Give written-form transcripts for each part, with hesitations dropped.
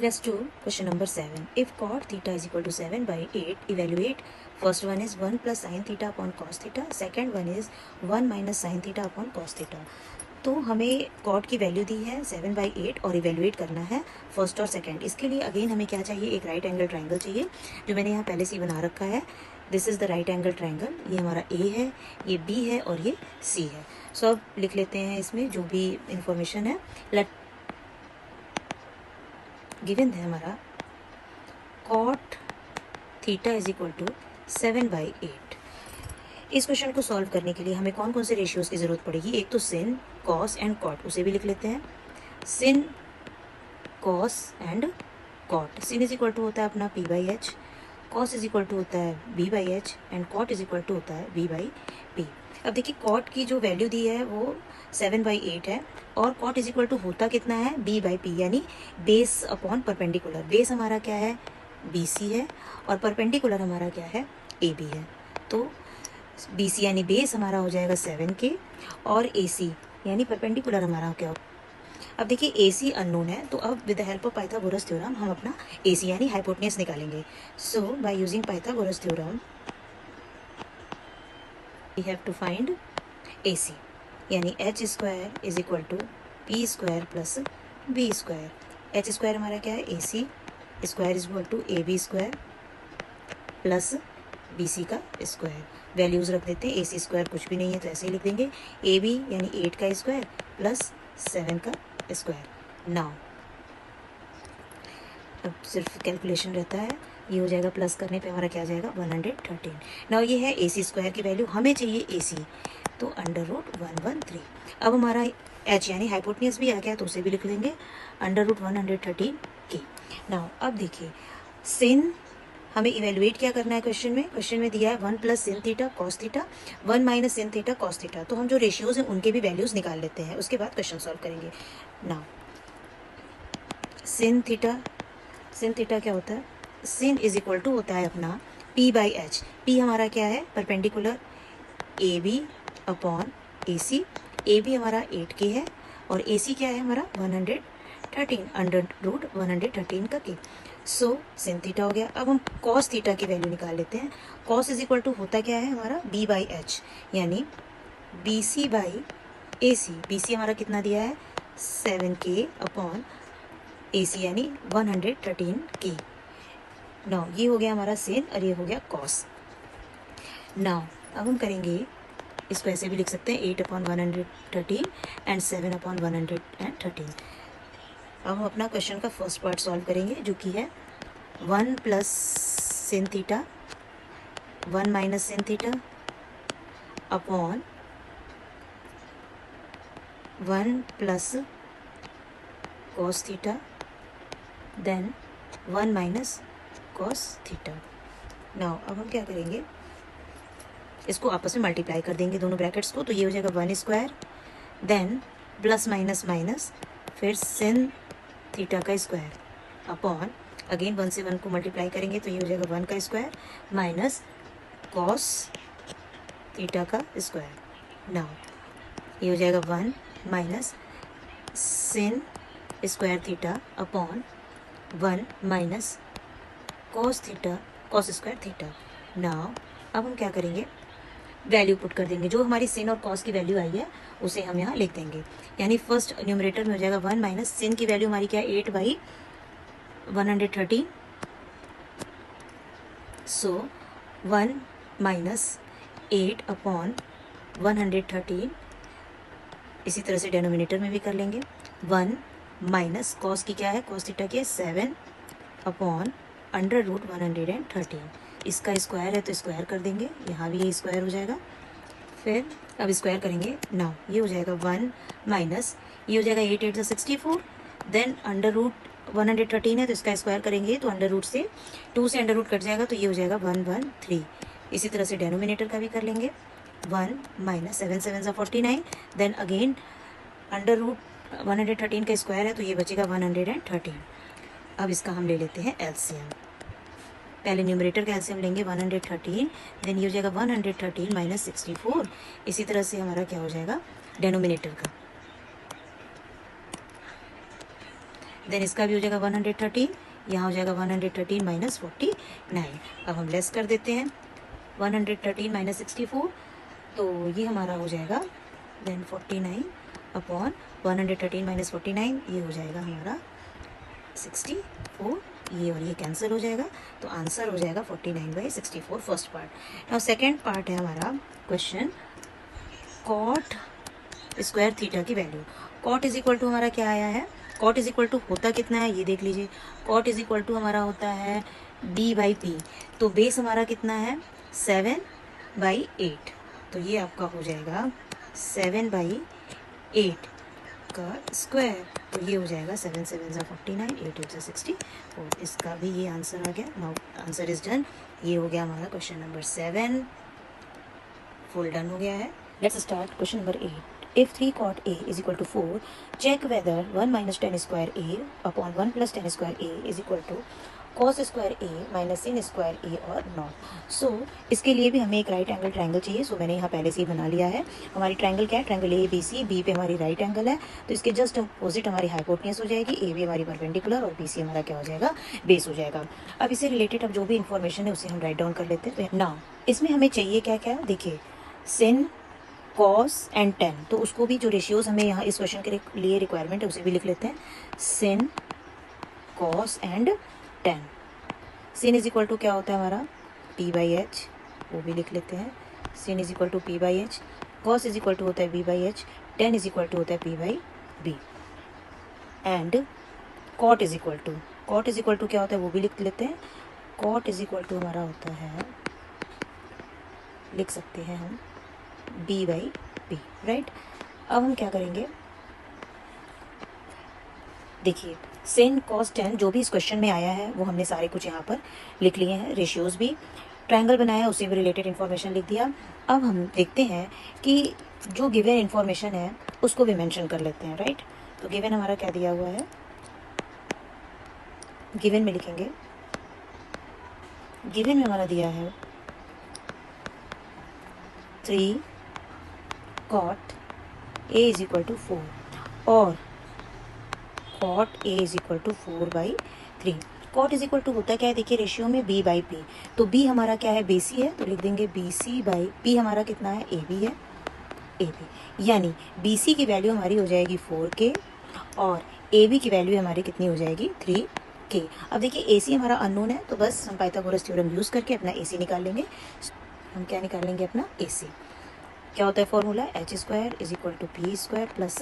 Let's do question number 7. If cot theta is equal to 7 by 8, evaluate. First one is 1 plus sin theta upon cos theta. Second one is 1 minus sin theta upon cos theta. तो हमें cot की value दी है 7 by 8 और evaluate करना है first और second. इसके लिए अगेन हमें क्या चाहिए, एक राइट एंगल ट्राइंगल चाहिए जो मैंने यहाँ पहले से ही बना रखा है। This is the right angle triangle. ये हमारा ए है, ये बी है और ये सी है। सो अब लिख लेते हैं इसमें जो भी इंफॉर्मेशन है। लेट गिवन है हमारा cot theta is equal to 7 by 8। इस क्वेश्चन को सॉल्व करने के लिए हमें कौन कौन से रेशियोज की ज़रूरत पड़ेगी। एक तो सिन, कॉस एंड कॉट, उसे भी लिख लेते हैं। Sin, cos and cot. Sin is equal to होता है अपना P by H, cos is equal to होता है B by H and cot is equal to होता है बी बाई पी। अब देखिए कॉट की जो वैल्यू दी है वो 7 बाई 8 है और कॉट इज इक्वल टू होता कितना है, बी बाई पी, यानी बेस अपॉन परपेंडिकुलर। बेस हमारा क्या है, बी सी है और परपेंडिकुलर हमारा क्या है, ए बी है। तो बी सी यानी बेस हमारा हो जाएगा 7 के और ए सी यानी परपेंडिकुलर हमारा क्या हो। अब देखिए ए सी अननोन है, तो अब with the help of Pythagoras theorem हम अपना ए सी यानी हाइपोटेन्यूज निकालेंगे। So by using Pythagoras theorem we have to find A C, यानी H square is equal to P square plus B square. H square हमारा क्या है, A C square is equal to A B square plus B C का square. Values रख देते हैं, ए C square कुछ भी नहीं है तो ऐसे ही लिख देंगे। ए बी यानी 8 का स्क्वायर प्लस 7 का स्क्वायर। नाउ अब सिर्फ कैलकुलेशन रहता है, ये हो जाएगा प्लस करने पे हमारा क्या आ जाएगा 113। नाउ ये है ए सी स्क्वायर की वैल्यू, हमें चाहिए ए सी, तो अंडर रूट 113। अब हमारा एच यानी हाइपोटेन्यूज भी आ गया तो उसे भी लिख लेंगे अंडर रूट 113 की। नाउ अब देखिए सिन हमें इवेलुएट क्या करना है क्वेश्चन में दिया है 1 plus sin theta cos theta, 1 minus sin theta cos theta. तो हम जो रेशियोज हैं उनके भी वैल्यूज निकाल लेते हैं, उसके बाद क्वेश्चन सॉल्व करेंगे। नाउ सिन थीटा क्या होता है, सिन इज इक्वल टू होता है अपना पी बाई एच। पी हमारा क्या है, perpendicular A B upon A C. A B हमारा 8 के है और ए सी क्या है हमारा 113 अंडर रूट 113 का के। सो सिन थीटा हो गया। अब हम कॉस थीटा की वैल्यू निकाल लेते हैं। कॉस इज इक्वल टू होता क्या है हमारा बी बाई एच, यानी B C by A C. B C हमारा कितना दिया है 7 के अपॉन ए सी यानी 113 के। नाउ ये हो गया हमारा सिन और ये हो गया कॉस। नाउ अब हम करेंगे, इसको ऐसे भी लिख सकते हैं 8 अपॉन 113 एंड 7 अपॉन 113। अब हम अपना क्वेश्चन का फर्स्ट पार्ट सॉल्व करेंगे जो कि है 1 plus sin theta 1 minus sin theta upon 1 plus cos theta then 1 minus cos theta. Now अब हम क्या करेंगे, इसको आपस में मल्टीप्लाई कर देंगे दोनों ब्रैकेट्स को, तो ये हो जाएगा 1 square then plus minus minus फिर सिन थीटा का स्क्वायर अपॉन अगेन 1 से 1 को मल्टीप्लाई करेंगे तो ये हो जाएगा 1 का स्क्वायर माइनस कॉस थीटा का स्क्वायर। नाउ ये हो जाएगा 1 minus sin square theta upon 1 minus cos theta cos square theta. Now अब हम क्या करेंगे, वैल्यू पुट कर देंगे। जो हमारी सिन और कॉस की वैल्यू आई है उसे हम यहाँ लिख देंगे, यानी फर्स्ट न्यूमरेटर में हो जाएगा 1 माइनस सिन की वैल्यू हमारी क्या है 8 बाई 113। So 1 minus 8 upon 113। इसी तरह से डेनोमिनेटर में भी कर लेंगे 1 माइनस कॉस की क्या है, कॉस थीटा की 7 अपॉन अंडर रूट 113। इसका स्क्वायर है तो स्क्वायर कर देंगे, यहाँ भी ये स्क्वायर हो जाएगा। फिर अब स्क्वायर करेंगे, नाउ ये हो जाएगा 1 माइनस ये हो जाएगा 8 8 64 देन अंडर रूट 113 है तो इसका स्क्वायर करेंगे तो अंडर रूट से 2 से अंडर रूट कट जाएगा तो ये हो जाएगा 113। इसी तरह से डेनोमिनेटर का भी कर लेंगे 1 minus 7 7 49 then again under root 113 का स्क्वायर है तो ये बचेगा 113। अब इसका हम ले लेते हैं एलसीएम। पहले न्यूमरेटर का एलसीएम लेंगे 113 देन ये हो जाएगा 113 माइनस 64। इसी तरह से हमारा क्या हो जाएगा डेनोमिनेटर का देन इसका भी हो जाएगा 113, यहाँ हो जाएगा 113 माइनस 49। अब हम लेस कर देते हैं 113 माइनस 64, तो ये हमारा हो जाएगा देन 49 अपॉन 113 माइनस 49, ये हो जाएगा हमारा 64, ये और ये कैंसिल हो जाएगा, तो आंसर हो जाएगा 49/64 first part. Now second part है हमारा क्वेश्चन कॉट स्क्वायर थीटा की value. Cot is equal to हमारा क्या आया है, कॉट इज इक्वल टू होता कितना है ये देख लीजिए, कॉट इज इक्वल टू हमारा होता है d/p, तो बेस हमारा कितना है 7/8, तो ये आपका हो जाएगा 7/8 का स्क्वायर, तो ये हो जाएगा 7 7 ज़ा 49, 8 8 ज़ा 64, इसका भी ये आंसर आ गया। नाउ आंसर इज डन, ये हो गया हमारा क्वेश्चन नंबर 7 फुल डन हो गया है। Let's start question number 8। If 3 cot A is equal to 4, check whether 1 minus tan square A upon 1 plus tan square A is equal to cos square A minus sin square A or not। So इसके लिए भी हमें एक right angle triangle चाहिए। सो मैंने यहाँ पहले से ही बना लिया है। हमारी ट्रायंगल क्या है, triangle A B C, B पे हमारी राइट एंगल है, तो इसके जस्ट अपोजिट हमारी हाइपोटेन्यूज हो जाएगी, ए बी हमारी परपेंडिकुलर और बी सी हमारा क्या हो जाएगा, बेस हो जाएगा। अब इससे रिलेटेड अब जो भी इन्फॉर्मेशन है उसे हम राइट डाउन कर लेते हैं। तो नाउ इसमें हमें चाहिए क्या क्या, देखिए sin कॉस एंड टेन, तो उसको भी जो रेशियोज हमें यहाँ इस क्वेश्चन के लिए रिक्वायरमेंट है उसे भी लिख लेते हैं, sin cos and tan. sin is equal to क्या होता है हमारा p/h, वो भी लिख लेते हैं, sin is equal to p/h, cos is equal to होता है v/h, ten is equal to होता है p/b, and cot is equal to, cot is equal to क्या होता है वो भी लिख लेते हैं, कॉट इज इक्वल टू हमारा होता है, लिख सकते हैं हम b/p, राइट। अब हम क्या करेंगे, देखिए sin cos tan जो भी इस क्वेश्चन में आया है वो हमने सारे कुछ यहाँ पर लिख लिए हैं, रेशियोज भी, ट्रायंगल बनाया उसे भी रिलेटेड इन्फॉर्मेशन लिख दिया। अब हम देखते हैं कि जो गिवन इन्फॉर्मेशन है उसको भी मेंशन कर लेते हैं, राइट। तो गिवन हमारा क्या दिया हुआ है, गिवन में लिखेंगे, गिवन में हमारा दिया है 3 cot A is equal to 4 और cot A is equal to 4/3। cot is equal to होता क्या है, देखिए रेशियो में b/p, तो b हमारा क्या है, BC है, तो लिख देंगे BC/p, हमारा कितना है AB है, AB, यानी BC की वैल्यू हमारी हो जाएगी 4K और AB की वैल्यू हमारी कितनी हो जाएगी 3K। अब देखिए AC हमारा अननोन है, तो बस हम पाइथागोरस थ्योरम यूज़ करके अपना AC निकाल लेंगे। हम क्या निकालेंगे, अपना AC, क्या होता है formula, h² is equal to p² plus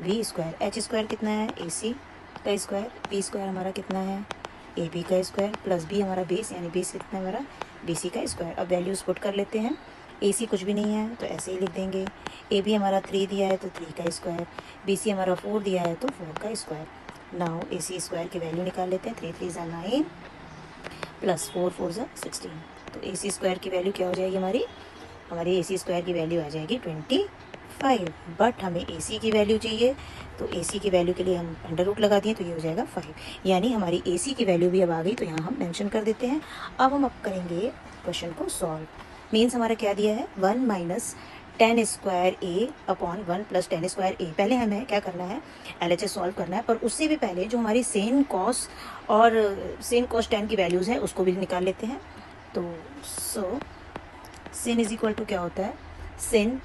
v²। h² कितना है, AC का स्क्वायर, p² हमारा कितना है, AB का स्क्वायर, प्लस b हमारा बेस, यानी बेस कितना है हमारा BC का स्क्वायर। अब वैल्यूज पुट कर लेते हैं, AC कुछ भी नहीं है तो ऐसे ही लिख देंगे, AB हमारा 3 दिया है तो 3 का स्क्वायर, BC हमारा 4 दिया है तो 4 का स्क्वायर। नाउ AC स्क्वायर की वैल्यू निकाल लेते हैं, 3 3 ज़ा 9 प्लस 4 4 ज़ा 16, तो AC स्क्वायर की वैल्यू क्या हो जाएगी हमारी AC स्क्वायर की वैल्यू आ जाएगी 25, बट हमें AC की वैल्यू चाहिए, तो AC की वैल्यू के लिए हम अंडर रूट लगा दिए, तो ये हो जाएगा 5, यानी हमारी AC की वैल्यू भी अब आ गई, तो यहाँ हम मेंशन कर देते हैं। अब हम करेंगे क्वेश्चन को सॉल्व। मीन्स हमारा क्या दिया है, 1 minus tan square A upon 1 plus tan square A। पहले हमें क्या करना है, LHS सॉल्व करना है, पर उससे भी पहले जो हमारी सेन कॉस और सेन कॉस tan की वैल्यूज़ है उसको भी निकाल लेते हैं। तो sin इज इक्वल टू क्या होता है, sin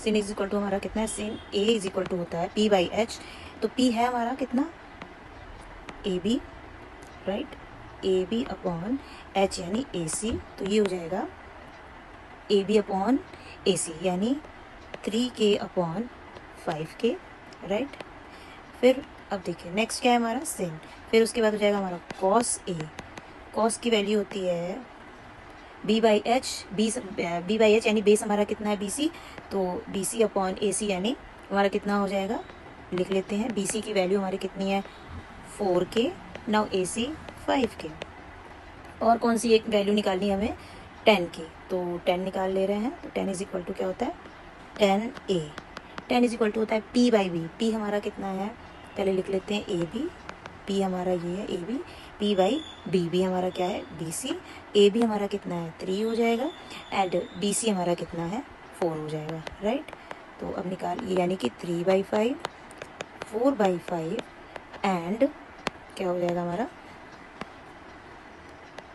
इज इक्वल टू हमारा कितना है, sin A is equal to होता है p/h, तो p है हमारा कितना AB, right, AB upon h यानी AC, तो ये हो जाएगा AB अपॉन AC यानी 3K अपॉन 5K, राइट। फिर अब देखिए नेक्स्ट क्या है हमारा sin, फिर उसके बाद हो जाएगा हमारा cos A, cos की वैल्यू होती है b/h यानी बेस हमारा कितना है BC, तो BC अपॉन AC यानी हमारा कितना हो जाएगा, लिख लेते हैं, BC की वैल्यू हमारी कितनी है 4K, नाउ AC 5K। और कौन सी एक वैल्यू निकालनी है हमें, 10 की, तो 10 निकाल ले रहे हैं, तो 10 इज इक्वल टू क्या होता है 10A, 10 इज इक्वल टू होता है p/b, p हमारा कितना है, पहले लिख लेते हैं AB, p हमारा ये है AB, p/b भी हमारा क्या है BC, AB हमारा कितना है 3 हो जाएगा, एंड BC हमारा कितना है 4 हो जाएगा, राइट। तो अब निकाल, यानी कि 3/5, 4/5 एंड क्या हो जाएगा हमारा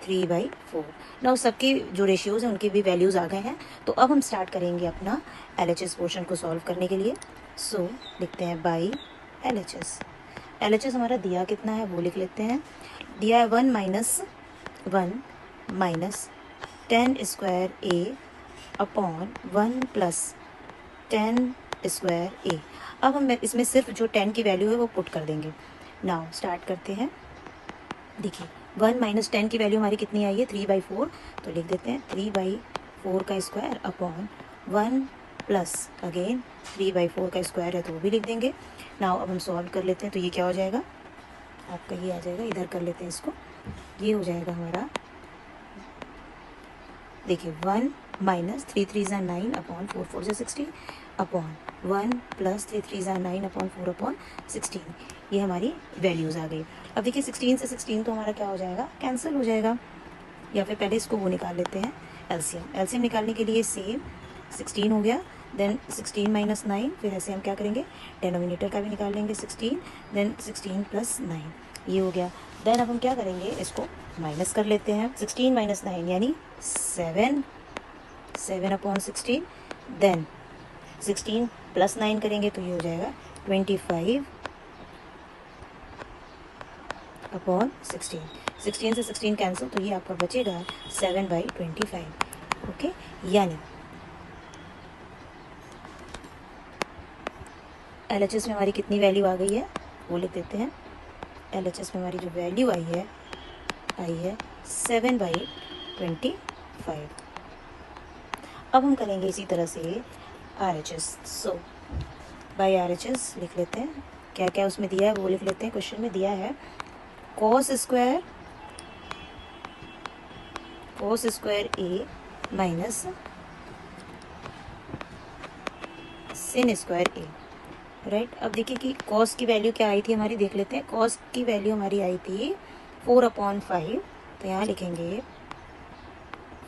3/4। नाउ सबके जो रेशियोज हैं उनके भी वैल्यूज़ आ गए हैं। तो अब हम स्टार्ट करेंगे अपना LHS पोर्शन को सॉल्व करने के लिए। सो लिखते हैं बाई LHS। LHS हमारा दिया कितना है वो लिख लेते हैं। दिया है 1 माइनस 10 स्क्वायर ए अपॉन 1 प्लस 10 स्क्वायर ए। अब हम इसमें सिर्फ जो 10 की वैल्यू है वो पुट कर देंगे। नाउ स्टार्ट करते हैं। देखिए 1 माइनस 10 की वैल्यू हमारी कितनी आई है 3/4। तो लिख देते हैं 3/4 का स्क्वायर अपॉन 1 प्लस अगेन 3/4 का स्क्वायर है तो वो भी लिख देंगे। नाउ अब हम सॉल्व कर लेते हैं। तो ये क्या हो जाएगा आपका, ये आ जाएगा, इधर कर लेते हैं इसको। ये हो जाएगा हमारा, देखिए 1 माइनस 3 3 ज़ा 9 अपॉन 4 4 ज़ा 16 अपॉन 1 प्लस 3 3 ज़ा 9 अपॉन 4 अपॉन 16। ये हमारी वैल्यूज़ आ गई। अब देखिए 16 से 16 तो हमारा क्या हो जाएगा, कैंसिल हो जाएगा। या फिर पहले इसको वो निकाल लेते हैं एलसीएम निकालने के लिए सेम 16 हो गया, देन 16 माइनस 9, फिर ऐसे हम क्या करेंगे डेनोमिनेटर का भी निकाल लेंगे 16, देन 16 प्लस 9, ये हो गया। देन अब हम क्या करेंगे, इसको माइनस कर लेते हैं। 16 माइनस 9 यानी 7 अपॉन 16, देन 16 प्लस 9 करेंगे तो ये हो जाएगा 25 अपॉन 16। 16 से 16 कैंसिल, तो ये आपका बचेगा 7/25। ओके, यानी LHS में हमारी कितनी वैल्यू आ गई है वो लिख देते हैं। LHS में हमारी जो वैल्यू आई है 7/25। अब हम करेंगे इसी तरह से RHS। सो बाई RHS लिख लेते हैं। क्या क्या उसमें दिया है वो लिख लेते हैं। क्वेश्चन में दिया है cos स्क्वायर ए माइनस sin स्क्वायर ए, राइट। अब देखिए कि cos की वैल्यू क्या आई थी हमारी, देख लेते हैं। cos की वैल्यू हमारी आई थी 4/5, तो यहाँ लिखेंगे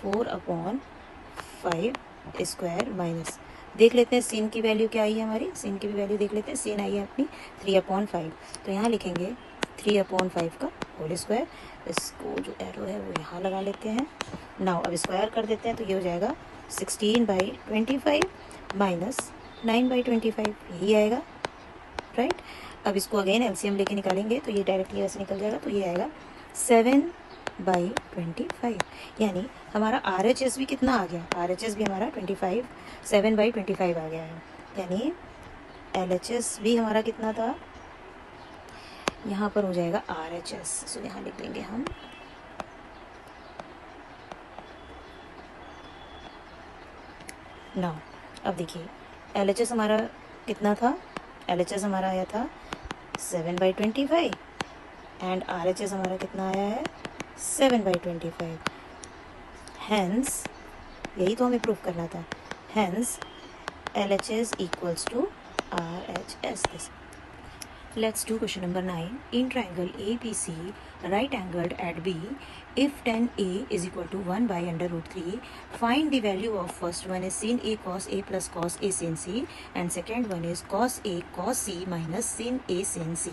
4/5 स्क्वायर माइनस, देख लेते हैं sin की वैल्यू क्या आई है हमारी, sin की भी वैल्यू देख लेते हैं। sin आई है अपनी 3/5, तो यहाँ लिखेंगे 3/5 का होल स्क्वायर। इसको जो एरो है वो यहाँ लगा लेते हैं। नाउ अब स्क्वायर कर देते हैं, तो ये हो जाएगा 16/25 माइनस 9/25, यही आएगा, राइट। अब इसको अगेन एलसीएम लेके निकालेंगे तो ये डायरेक्टली ऐसे निकल जाएगा, तो ये आएगा 7/25। यानी हमारा RHS भी कितना आ गया, RHS भी हमारा 7/25 आ गया है। यानी LHS भी हमारा कितना था, यहाँ पर हो जाएगा RHS। सो यहाँ लिख देंगे हम नाउ। अब देखिए LHS हमारा कितना था, LHS हमारा आया था 7/25 एंड RHS हमारा कितना आया है 7/25। हेंस यही तो हमें प्रूफ करना था। Hence LHS equals to RHS. Let's do question number 9. In triangle ABC, right angled at B, if tan A is equal to 1 by under root 3, find the value of first one is sin A cos A plus cos A sin C and second one is cos A cos C minus sin A sin C.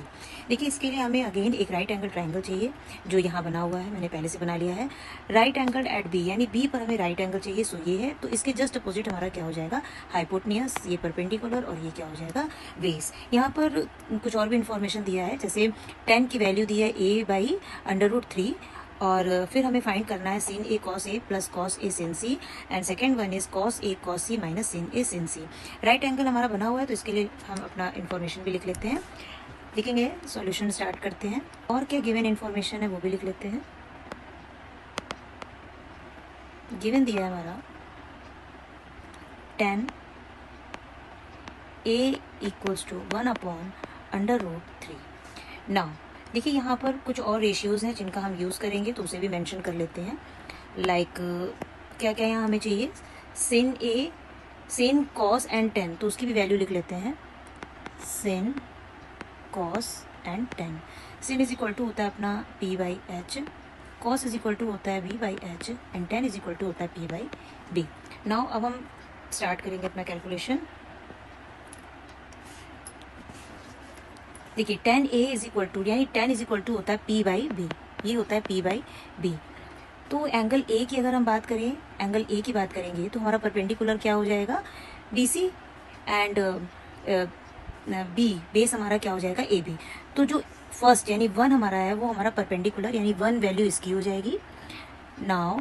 देखिए इसके लिए हमें again एक right angle triangle चाहिए जो यहाँ बना हुआ है, मैंने पहले से बना लिया है। राइट एंगल एट B यानी B पर हमें राइट एंगल चाहिए, सो ये है। तो इसके जस्ट अपोजिट हमारा क्या हो जाएगा हाइपोटनियस, ये परपेंडिकुलर और ये क्या हो जाएगा बेस। यहाँ पर कुछ और भी इन्फॉर्मेशन दिया है, जैसे 10 की वैल्यू दी है A/√3 और फिर हमें फाइंड करना है sin A cos A plus cos A sin C and second one is cos A cos C minus sin A sin C। Right angle हमारा बना हुआ है तो इसके लिए हम अपना इन्फॉर्मेशन भी लिख लेते हैं। लिखेंगे, सॉल्यूशन स्टार्ट करते हैं और क्या गिवन इन्फॉर्मेशन है वो भी लिख लेते हैं। गिवन दिया है हमारा tan A equals to 1/√3। Now देखिए यहाँ पर कुछ और रेशियोज़ हैं जिनका हम यूज़ करेंगे तो उसे भी मेंशन कर लेते हैं। लाइक क्या क्या यहाँ हमें चाहिए, sin A, sin cos and tan, तो उसकी भी वैल्यू लिख लेते हैं। sin cos and tan, sin is equal to होता है अपना P/H, cos is equal to होता है V/H and tan is equal to होता है P/D। नाउ अब हम स्टार्ट करेंगे अपना कैलकुलेशन। देखिए tan A is equal to, यानी tan इज इक्वल टू होता है P बाई बी, ये होता है P बाई बी। तो एंगल ए की अगर हम बात करें, एंगल ए की बात करेंगे तो हमारा परपेंडिकुलर क्या हो जाएगा, BC, एंड बी बेस हमारा क्या हो जाएगा, AB। तो जो फर्स्ट यानी 1 हमारा है वो हमारा परपेंडिकुलर, यानी 1 वैल्यू इसकी हो जाएगी। नाउ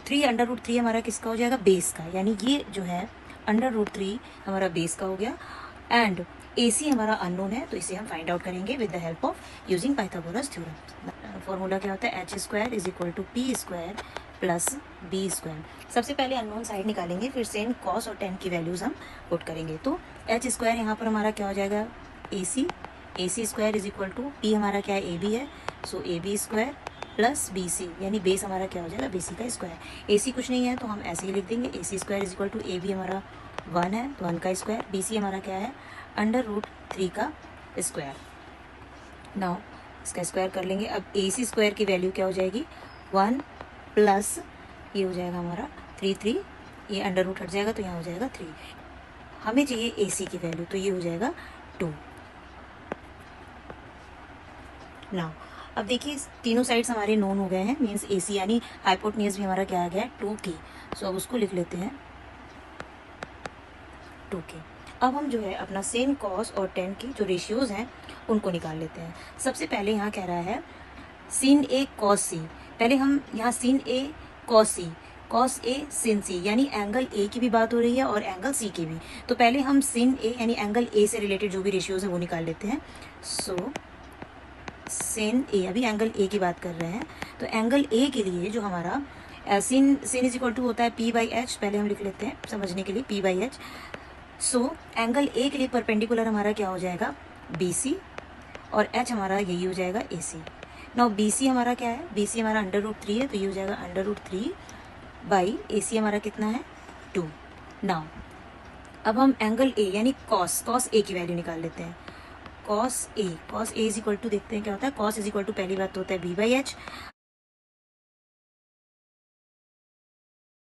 3√3 हमारा किसका हो जाएगा, बेस का, यानी ये जो है √3 हमारा बेस का हो गया। एंड AC हमारा अननोन है, तो इसे हम फाइंड आउट करेंगे with the help of using Pythagoras theorem. Formula क्या होता है, h² is equal to P² plus B²। सबसे पहले अननोन साइड निकालेंगे, फिर सेन कॉस और टेन की वैल्यूज हम पुट करेंगे। तो h² यहाँ पर हमारा क्या हो जाएगा, AC² is equal to P हमारा क्या है, AB है, सो AB² प्लस BC, यानी बेस हमारा क्या हो जाएगा, BC का स्क्वायर। AC कुछ नहीं है तो हम ऐसे ही लिख देंगे, AC² is equal to AB हमारा 1 है तो 1 का स्क्वायर, BC हमारा क्या है, √3 का स्क्वायर। नाउ इसका स्क्वायर कर लेंगे। अब AC² की वैल्यू क्या हो जाएगी, 1 प्लस ये हो जाएगा हमारा 3, ये अंडर रूट हट जाएगा तो यहाँ हो जाएगा 3। हमें चाहिए AC की वैल्यू, तो ये हो जाएगा 2। नाउ अब देखिए तीनों साइड्स हमारे नोन हो गए हैं, मीन्स AC यानी हाइपोटेन्यूज भी हमारा क्या आ गया है, 2K। सो अब उसको लिख लेते हैं 2K। अब हम जो है अपना सेन कॉस और टेन की जो रेशियोज हैं उनको निकाल लेते हैं। सबसे पहले यहाँ कह रहा है sin A cos C। पहले हम यहाँ sin A cos C, cos A sin C, यानी एंगल A की भी बात हो रही है और एंगल C की भी। तो पहले हम sin A यानी एंगल A से रिलेटेड जो भी रेशियोज हैं वो निकाल लेते हैं। सो sin A, अभी एंगल A की बात कर रहे हैं, तो एंगल A के लिए जो हमारा sin इज इक्वल टू होता है P बाई एच। पहले हम लिख लेते हैं समझने के लिए P by H. So angle A के लिए परपेंडिकुलर हमारा क्या हो जाएगा, BC, और H हमारा यही हो जाएगा AC। नाउ BC हमारा क्या है, BC हमारा √3 है तो ये हो जाएगा √3 बाई AC हमारा कितना है, 2। नाउ अब हम एंगल A यानी cos A की वैल्यू निकाल लेते हैं। cos A is equal to, देखते हैं क्या होता है, cos इज इक्वल टू पहली बात तो होता है B बाई एच,